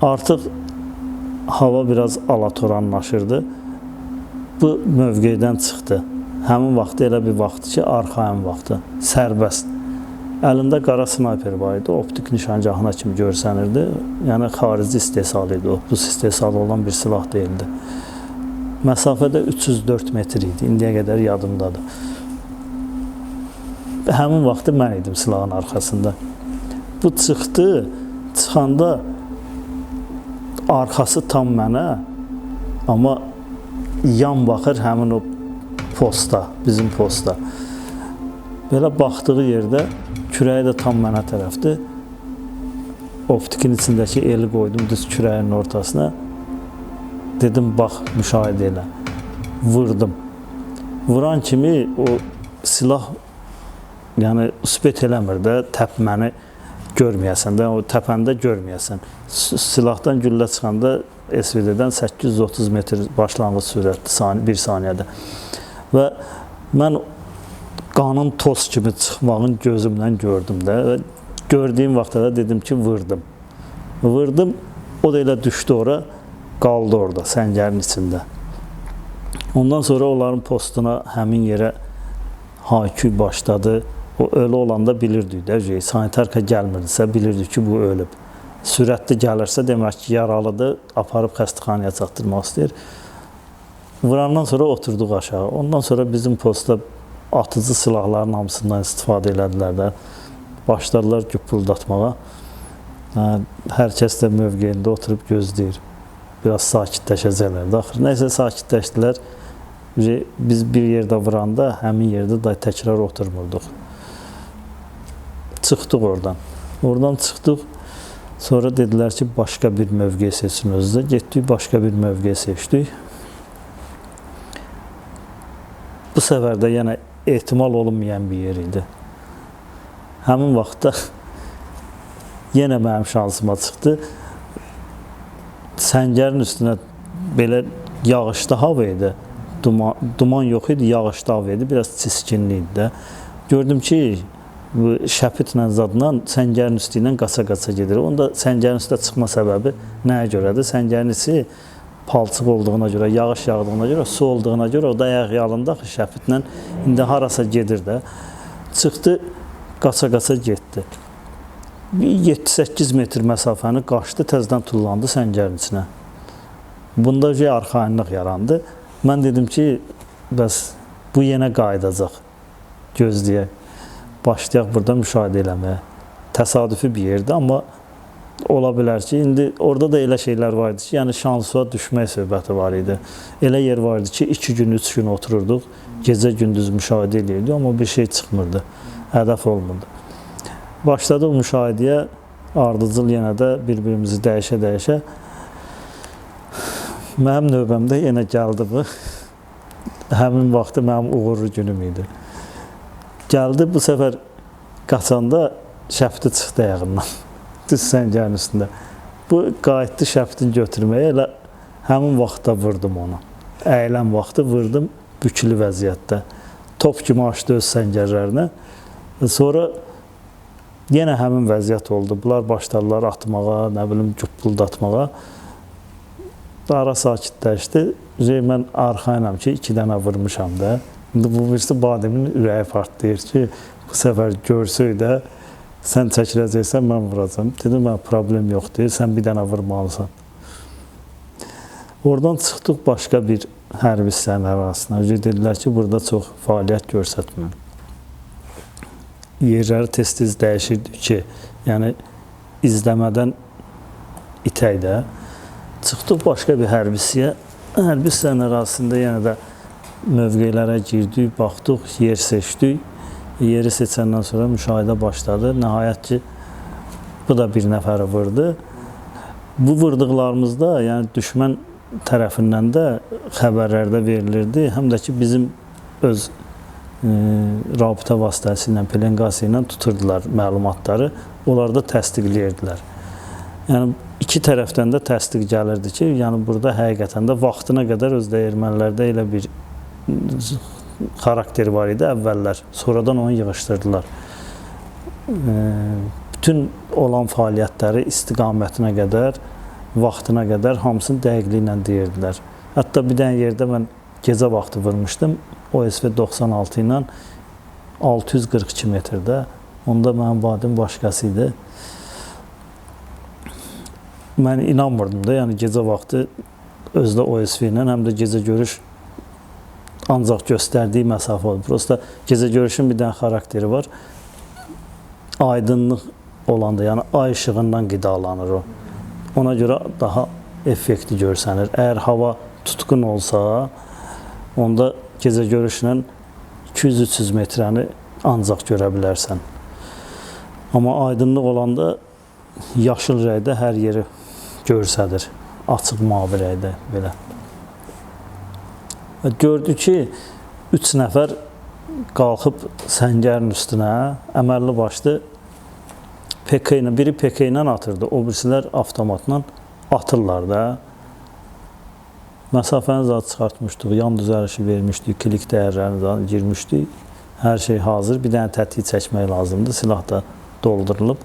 Artıq hava biraz alatoranlaşırdı. Bu mövqedən çıxdı. Həmin vaxtı elə bir vaxtı ki, arxayın vaxtı, sərbəst. Əlində qara snayper var idi, optik nişangahına kimi görsənirdi. Yəni, xarici istehsal idi o, bu istehsal olan bir silah deyildi. Məsafədə 304 metr idi, indiyə qədər yadımdadır. Həmin vaxtı mən idim silahın arxasında. Bu çıxdı, çıxanda arxası tam mənə, amma yan baxır həmin o posta, bizim posta. Belə baxdığı yerdə kürəyi də tam mənə tərəfdir. Optikin içindəki eli qoydum düz kürəyinin ortasına. Dedim, bax, müşahidə elə. Vurdum. Vuran kimi o silah yəni üsbət eləmir də, təpməni görməyəsən də, o təpəndə görməyəsən. Silahdan güllə çıxanda SVD-dən 830 metr başlanğıc sürətli bir saniyədə. Və mən qanın toz kimi çıxmağın gözümdən gördüm də. Və gördüyüm vaxtda da dedim ki, vurdum. Vurdum, o da elə düşdü ora, qaldı orada, səngərin içində. Ondan sonra onların postuna həmin yerə hayküy başladı. O ölü olanda bilirdik də, sanitarka gəlmirdisə bilirdik ki, bu ölüb. Sürətli gəlirsə demək ki, yaralıdır, aparıb xəstəxanaya çatdırmaq istəyir. Vurandan sonra oturduq aşağı. Ondan sonra bizim postda atıcı silahların hamısından istifadə elədilər də. Başladılar güppuldatmağa. Hər kəs də mövqeyində oturub gözləyir. Biraz sakitləşəcəklər də. Axır, nəysə sakitləşdilər. Biz bir yerdə vuranda, həmin yerdə da təkrar oturmurduq. Çıxdıq oradan. Oradan çıxdıq. Sonra dedilər ki, başqa bir mövqe seçin özünüzə. Getdik, başqa bir mövqe seçdik. Bu səfər də yenə ehtimal olunmayan bir yer idi. Həmin vaxtda yenə mənim şansıma çıxdı. Səngərin üstünə belə yağışlı hava idi. Duman yox idi, yağışlı hava idi. Biraz çiskinli idi də. Gördüm ki, bu şəpitlə zadla səngərin üstü ilə qaça-qaça gedir. Onda səngərin üstə çıxma səbəbi nəyə görədir? Səngərin içi palçıq olduğuna görə, yağış yağdığına görə, su olduğuna görə o da ayaq yalında şəpitlə indi harasa gedir də. Çıxdı, qaça-qaça getdi. 7-8 metr məsafəni qaçdı, təzədən tullandı səngərin içinə. Bunda arxayınlıq yarandı. Mən dedim ki, bəs bu yenə qayıdacaq, gözləyək. Başlayaq burada müşahidə eləməyə. Təsadüfi bir yerdə, amma ola bilər ki, indi orada da elə şeylər var idi ki, yəni şansıva düşmək söhbəti var idi. Elə yer var idi ki, 2 gün, 3 gün otururduq, gecə-gündüz müşahidə edirdik, amma bir şey çıxmırdı, hədəf olmurdu. Başladıq müşahidəyə, ardıcıl yenə də bir-birimizi dəyişə-dəyişə. Mənim növbəmdə yenə gəldi bu. Həmin vaxtı mənim uğurlu günüm idi. Gəldi, bu səfər qaçanda şəfti çıxdı ayağından. Düz səngərin üstündə. Bu qayıtdı şəftin götürməyə, elə həmin vaxtda vurdum onu. Əyilən vaxtı vurdum bükülü vəziyyətdə. Top kimi açdı öz səngərlərinə. Sonra yenə həmin vəziyyət oldu. Bunlar başladılar atmağa, nə bilim, güppuldatmağa. Ara sakitləşdi. Mən arxayınam ki, 2 dənə vurmuşam da. İndi bu birisi Badimin ürəyi partlayır ki, bu səfər görsək də sən çəkiləcəksən, mən vuracam. Dedim, mən problem yoxdur, sən bir dənə vurmalısan. Oradan çıxdıq başqa bir hərbi hissənin arasına. Dedilər ki, burada çox fəaliyyət göstərməyin. Yerləri tez-tez dəyişirdik ki, yəni izləmədən itək də. Çıxdıq başqa bir hərbi hissəyə. Hərbi hissənin arasında yenə də mövqelərə girdik, baxdıq, yer seçdik. Yeri seçəndən sonra müşahidə başladı. Nəhayət ki, bu da bir nəfəri vurdu. Bu vurduqlarımızda, yəni düşmən tərəfindən də xəbərlərdə verilirdi. Həm də ki, bizim öz rabitə vasitəsilə, pelenkasiya ilə tuturdular məlumatları. Onlar da təsdiqləyirdilər. Yəni, iki tərəfdən də təsdiq gəlirdi ki, yəni burada həqiqətən də vaxtına qədər özdə ermənilərdə elə bir xarakteri var idi əvvəllər. Sonradan onu yığışdırdılar. Bütün olan fəaliyyətləri istiqamətinə qədər vaxtına qədər hamısını dəqiqliklə deyirdilər. Hətta bir dənə yerdə mən gecə vaxtı vurmuşdum. OSV 96 ilə 642 metrdə. Onda mənim vadim başqası idi. Mən inanmırdım da, yəni gecə vaxtı özdə OSV ilə həm də gecə görüş ancaq göstərdiyi məsafə olur. Prosta gecə görüşün bir dənə xarakteri var. Aydınlıq olanda, yəni ay işığından qidalanır o. Ona görə daha effekti görsənir. Əgər hava tutqun olsa, onda gecə görüşlə 200-300 metrəni ancaq görə bilərsən. Amma aydınlıq olanda yaşıl rəngdə hər yeri görsədir. Açıq mavi rəngdə belə. Gördük ki, 3 nəfər qalxıb səngərin üstünə, əməlli başlı PK ilə, biri PK ilə atırdı, o birisilər avtomatla atırlar da. Məsafəni zat çıxartmışdıq, yan düzəlişi vermişdik, klik dəyərlərini girmişdik. Hər şey hazır, bir dənə tətik çəkmək lazımdır, silah da doldurulub.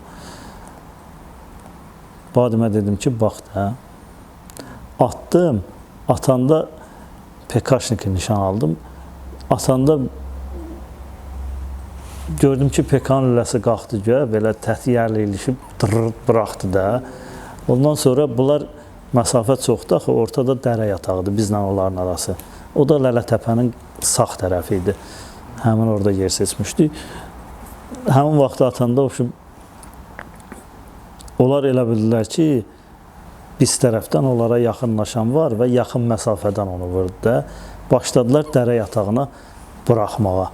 Badimə dedim ki, bax da, atdım, atanda PK-şniki nişan aldım. Atanda gördüm ki, PK-nın lüləsi qalxdı göyə, belə tətiyyərlə ilişib bıraxdı da. Ondan sonra bunlar məsafə çoxdur, axı ortada dərə yatağıdır bizlə onların arası. O da Lələtəpənin sağ tərəfi idi. Həmin orada yer seçmişdik. Həmin vaxtı atanda onlar elə bildilər ki, biz tərəfdən onlara yaxınlaşan var və yaxın məsafədən onu vurdu da. Başladılar dərə yatağına buraxmağa.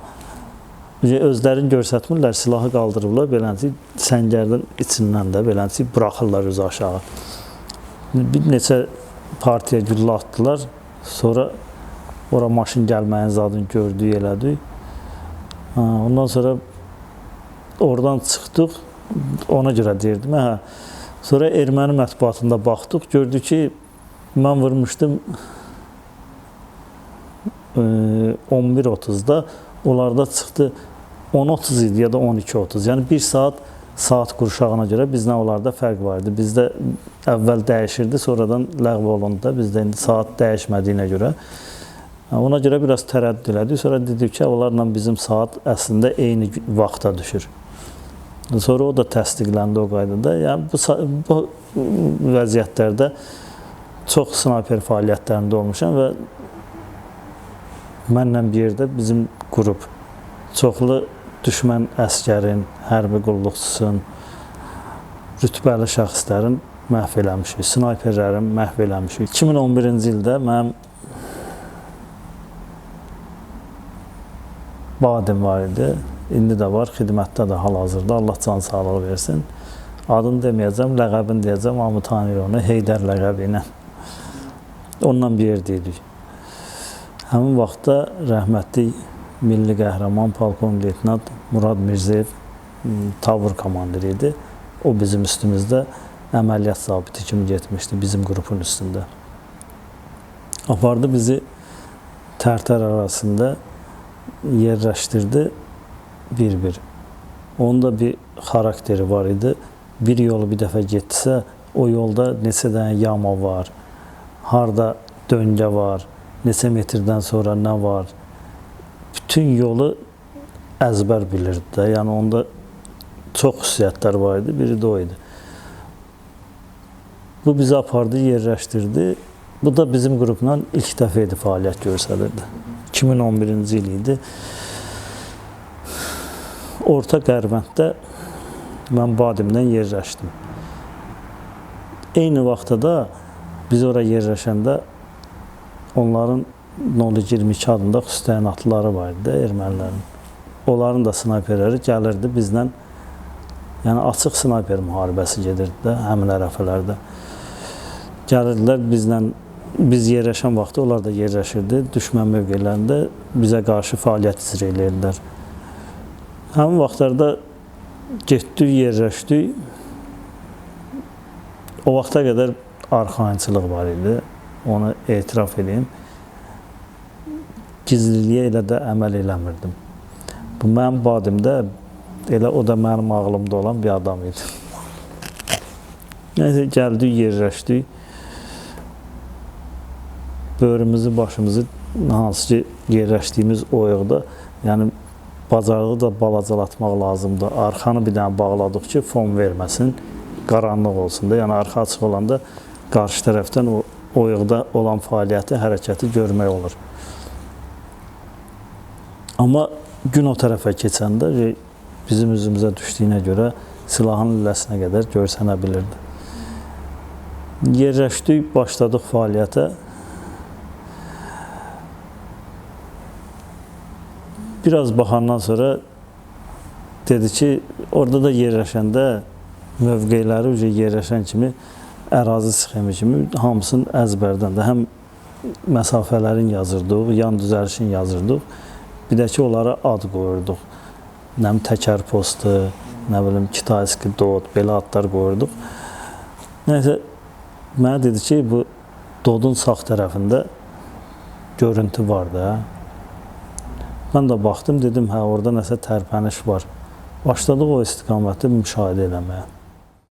Özlərini görsətmirlər, silahı qaldırırlar, beləncə səngərdən içindən də beləncə buraxırlar özü aşağı. Bir neçə partiya güllə atdılar, sonra ora maşın gəlməyin zadını gördük, elədik. Ondan sonra oradan çıxdıq, ona görə deyirdim. Sonra erməni mətbuatında baxdıq, gördük ki, mən vurmuşdum 11:30-da, onlarda çıxdı 10:30 idi ya da 12:30. Yəni 1 saat qurşağına görə bizlə onlarda fərq var idi. Bizdə əvvəl dəyişirdi, sonradan ləğv olundu da, bizdə indi saat dəyişmədiyinə görə. Ona görə biraz tərəddüd elədik. Sonra dedik ki, onlarla bizim saat əslində eyni vaxta düşür. Sonra o da təsdiqləndi o qaydada. Yəni bu vəziyyətlərdə çox snayper fəaliyyətlərində olmuşam və mənlə bir yerdə bizim qrup çoxlu düşmən əskərin, hərbi qulluqçusun, rütbəli şəxslərin məhv eləmişik, snayperlərin məhv eləmişik. 2011-ci ildə mənim vadim var idi, indi də var, xidmətdə də hal-hazırda, Allah can sağlığı versin. Adını deməyəcəm, ləqəbini deyəcəm, hamı tanıyır onu, Heydər ləqəbi ilə. Onunla bir yerdəydik. Həmin vaxtda rəhmətli milli qəhrəman polkovnik leytenant Murad Mirzəyev tabur komandiri idi. O bizim üstümüzdə əməliyyat zabiti kimi getmişdi bizim qrupun üstündə. Apardı bizi Tərtər arasında yerləşdirdi bir-bir. Onun da bir xarakteri var idi. Bir yolu bir dəfə getdisə, o yolda neçə dənə yama var, harda döngə var, neçə metrdən sonra nə var. Bütün yolu əzbər bilirdi də. Yəni onda çox xüsusiyyətlər var idi, biri də o idi. Bu bizi apardı, yerləşdirdi. Bu da bizim qrupla ilk dəfə idi fəaliyyət göstərirdi. 2011-ci il idi. Orta Qərbənddə mən Badimdən yerləşdim. Eyni vaxtda da biz ora yerləşəndə onların 022 adında xüsusi təyinatlıları var idi, ermənilərin. Onların da snayperləri gəlirdi bizlə, yəni açıq snayper müharibəsi gedirdi də həmin ərəfələrdə. Gəlirdilər bizlə, biz yerləşən vaxtda onlar da yerləşirdi, düşmən mövqelərində bizə qarşı fəaliyyət icra edirdilər. Həmin vaxtlarda getdik, yerləşdik. O vaxta qədər arxayınçılıq var idi, onu etiraf edeyim. Gizliliyə elə də əməl eləmirdim. Bu mənim badimdə, elə o da mənim ağlımda olan bir adam idi. Nəysə gəldik, yerləşdik. Böyrümüzü, başımızı hansı ki yerləşdiyimiz oyuqda, yəni bacarığı da balacalatmaq lazımdır. Arxanı bir dənə bağladıq ki, fon verməsin, qaranlıq olsun da. Yəni arxa açıq olanda qarşı tərəfdən o oyuqda olan fəaliyyəti, hərəkəti görmək olur. Amma gün o tərəfə keçəndə bizim üzümüzə düşdüyünə görə silahın lüləsinə qədər görsənə bilirdi. Yerləşdik, başladıq fəaliyyətə. Biraz baxandan sonra dedi ki, orada da yerləşəndə mövqeləri yerləşən kimi ərazi sxemi kimi hamısını əzbərdən də həm məsafələrin yazırdıq, yan düzəlişin yazırdıq. Bir də ki, onlara ad qoyurduq. Nə bilim, təkər postu, nə bilim, kitayski dod, belə adlar qoyurduq. Nəysə, mənə dedi ki, bu dodun sağ tərəfində görüntü var da. Mən də baxdım, dedim, hə, orada nəsə tərpəniş var. Başladıq o istiqaməti müşahidə eləməyə.